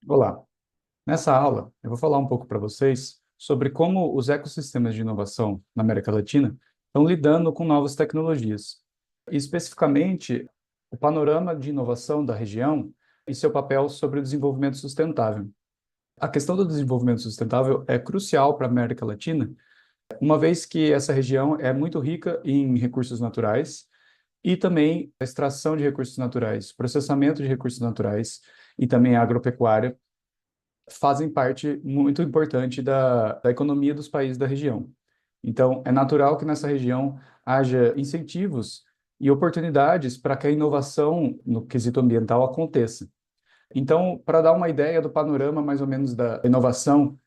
Olá, nessa aula eu vou falar um pouco para vocês sobre como os ecossistemas de inovação na América Latina estão lidando com novas tecnologias, e especificamente o panorama de inovação da região e seu papel sobre o desenvolvimento sustentável. A questão do desenvolvimento sustentável é crucial para a América Latina, uma vez que essa região é muito rica em recursos naturais e também a extração de recursos naturais, processamento de recursos naturais e também a agropecuária fazem parte muito importante da economia dos países da região. Então, é natural que nessa região haja incentivos e oportunidades para que a inovação no quesito ambiental aconteça. Então, para dar uma ideia do panorama mais ou menos da inovação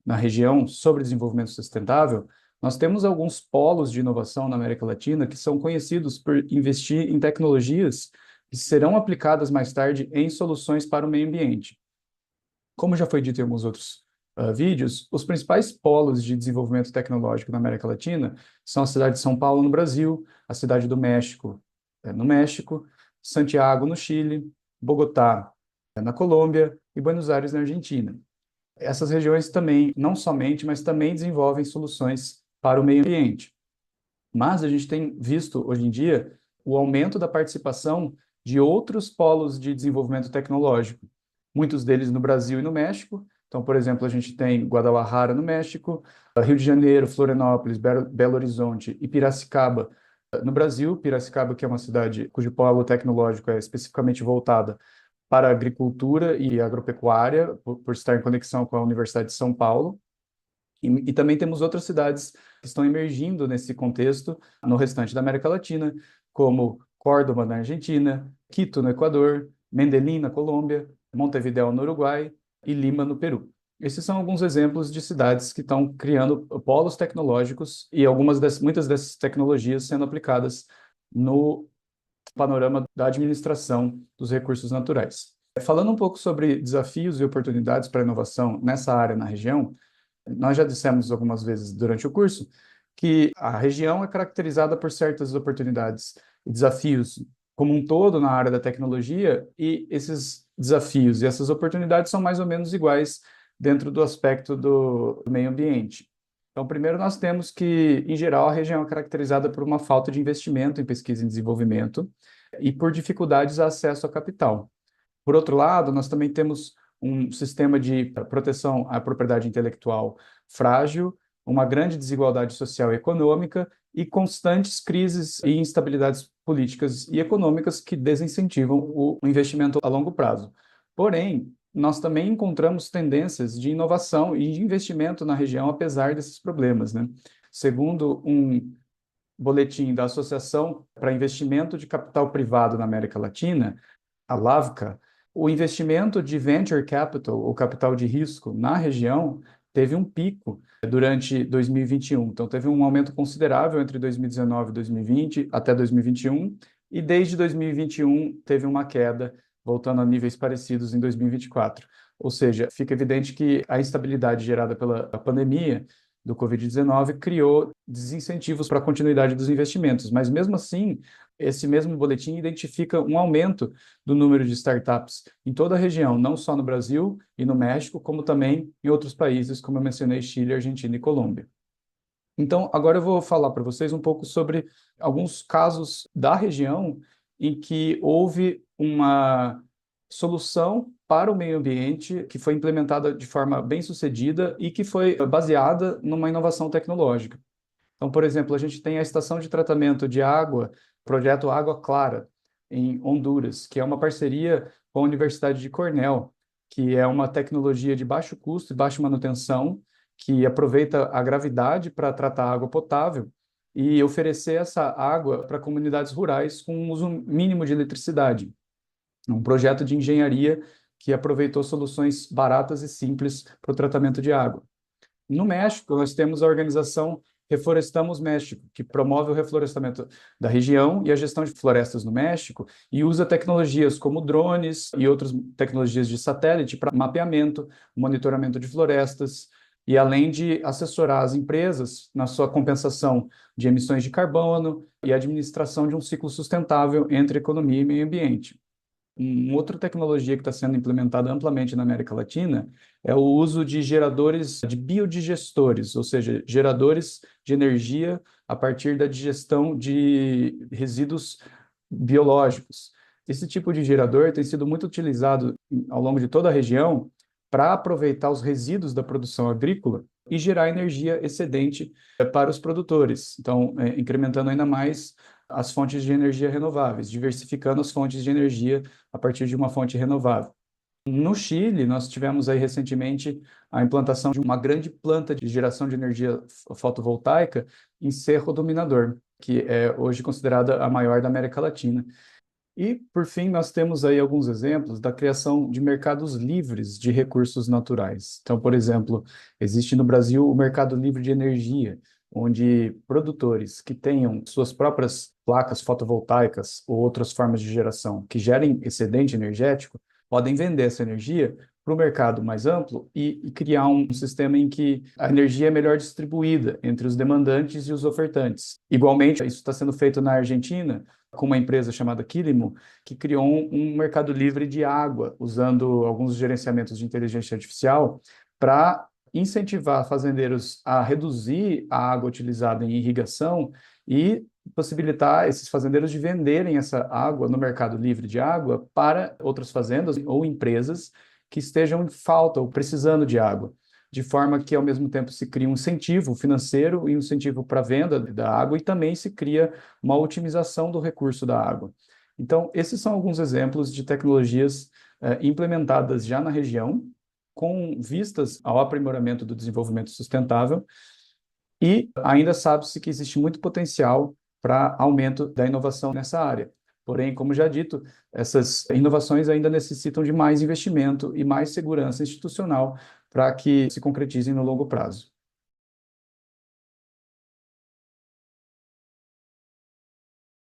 na região sobre desenvolvimento sustentável, nós temos alguns polos de inovação na América Latina que são conhecidos por investir em tecnologias que serão aplicadas mais tarde em soluções para o meio ambiente. Como já foi dito em alguns outros vídeos, os principais polos de desenvolvimento tecnológico na América Latina são a cidade de São Paulo, no Brasil, a cidade do México, no México, Santiago, no Chile, Bogotá, na Colômbia e Buenos Aires, na Argentina. Essas regiões também, não somente, mas também desenvolvem soluções para o meio ambiente. Mas a gente tem visto hoje em dia o aumento da participação de outros polos de desenvolvimento tecnológico, muitos deles no Brasil e no México. Então, por exemplo, a gente tem Guadalajara, no México, Rio de Janeiro, Florianópolis, Belo Horizonte e Piracicaba, no Brasil. Piracicaba, que é uma cidade cujo polo tecnológico é especificamente voltada para a agricultura e agropecuária, por estar em conexão com a Universidade de São Paulo. E também temos outras cidades que estão emergindo nesse contexto no restante da América Latina, como Córdoba, na Argentina, Quito, no Equador, Medellín, na Colômbia, Montevidéu, no Uruguai e Lima, no Peru. Esses são alguns exemplos de cidades que estão criando polos tecnológicos e muitas dessas tecnologias sendo aplicadas no panorama da administração dos recursos naturais. Falando um pouco sobre desafios e oportunidades para a inovação nessa área na região, nós já dissemos algumas vezes durante o curso que a região é caracterizada por certas oportunidades e desafios como um todo na área da tecnologia, e esses desafios e essas oportunidades são mais ou menos iguais dentro do aspecto do meio ambiente. Então, primeiro nós temos que, em geral, a região é caracterizada por uma falta de investimento em pesquisa e desenvolvimento e por dificuldades a acesso a capital. Por outro lado, nós também temos um sistema de proteção à propriedade intelectual frágil, uma grande desigualdade social e econômica e constantes crises e instabilidades políticas e econômicas que desincentivam o investimento a longo prazo. Porém, nós também encontramos tendências de inovação e de investimento na região, apesar desses problemas, né? Segundo um boletim da Associação para Investimento de Capital Privado na América Latina, a LAVCA, o investimento de venture capital, ou capital de risco, na região, teve um pico durante 2021. Então, teve um aumento considerável entre 2019 e 2020 até 2021, e desde 2021 teve uma queda, voltando a níveis parecidos em 2024. Ou seja, fica evidente que a instabilidade gerada pela pandemia do Covid-19 criou desincentivos para a continuidade dos investimentos, mas mesmo assim, esse mesmo boletim identifica um aumento do número de startups em toda a região, não só no Brasil e no México, como também em outros países, como eu mencionei, Chile, Argentina e Colômbia. Então, agora eu vou falar para vocês um pouco sobre alguns casos da região em que houve uma solução para o meio ambiente que foi implementada de forma bem sucedida e que foi baseada numa inovação tecnológica. Então, por exemplo, a gente tem a estação de tratamento de água, projeto Água Clara, em Honduras, que é uma parceria com a Universidade de Cornell, que é uma tecnologia de baixo custo e baixa manutenção, que aproveita a gravidade para tratar água potável e oferecer essa água para comunidades rurais com um uso mínimo de eletricidade. Um projeto de engenharia que aproveitou soluções baratas e simples para o tratamento de água. No México, nós temos a organização Reflorestamos México, que promove o reflorestamento da região e a gestão de florestas no México e usa tecnologias como drones e outras tecnologias de satélite para mapeamento, monitoramento de florestas, e além de assessorar as empresas na sua compensação de emissões de carbono e administração de um ciclo sustentável entre economia e meio ambiente. Uma outra tecnologia que está sendo implementada amplamente na América Latina é o uso de geradores de biodigestores, ou seja, geradores de energia a partir da digestão de resíduos biológicos. Esse tipo de gerador tem sido muito utilizado ao longo de toda a região para aproveitar os resíduos da produção agrícola e gerar energia excedente para os produtores. Então, incrementando ainda mais as fontes de energia renováveis, diversificando as fontes de energia a partir de uma fonte renovável. No Chile, nós tivemos aí recentemente a implantação de uma grande planta de geração de energia fotovoltaica em Cerro Dominador, que é hoje considerada a maior da América Latina. E, por fim, nós temos aí alguns exemplos da criação de mercados livres de recursos naturais. Então, por exemplo, existe no Brasil o Mercado Livre de Energia, onde produtores que tenham suas próprias placas fotovoltaicas ou outras formas de geração que gerem excedente energético, podem vender essa energia para o mercado mais amplo e criar um sistema em que a energia é melhor distribuída entre os demandantes e os ofertantes. Igualmente, isso está sendo feito na Argentina, com uma empresa chamada Quilimo, que criou um mercado livre de água, usando alguns gerenciamentos de inteligência artificial para incentivar fazendeiros a reduzir a água utilizada em irrigação e possibilitar esses fazendeiros de venderem essa água no mercado livre de água para outras fazendas ou empresas que estejam em falta ou precisando de água, de forma que, ao mesmo tempo, se cria um incentivo financeiro e um incentivo para a venda da água e também se cria uma otimização do recurso da água. Então, esses são alguns exemplos de tecnologias implementadas já na região, com vistas ao aprimoramento do desenvolvimento sustentável, e ainda sabe-se que existe muito potencial para aumento da inovação nessa área. Porém, como já dito, essas inovações ainda necessitam de mais investimento e mais segurança institucional para que se concretizem no longo prazo.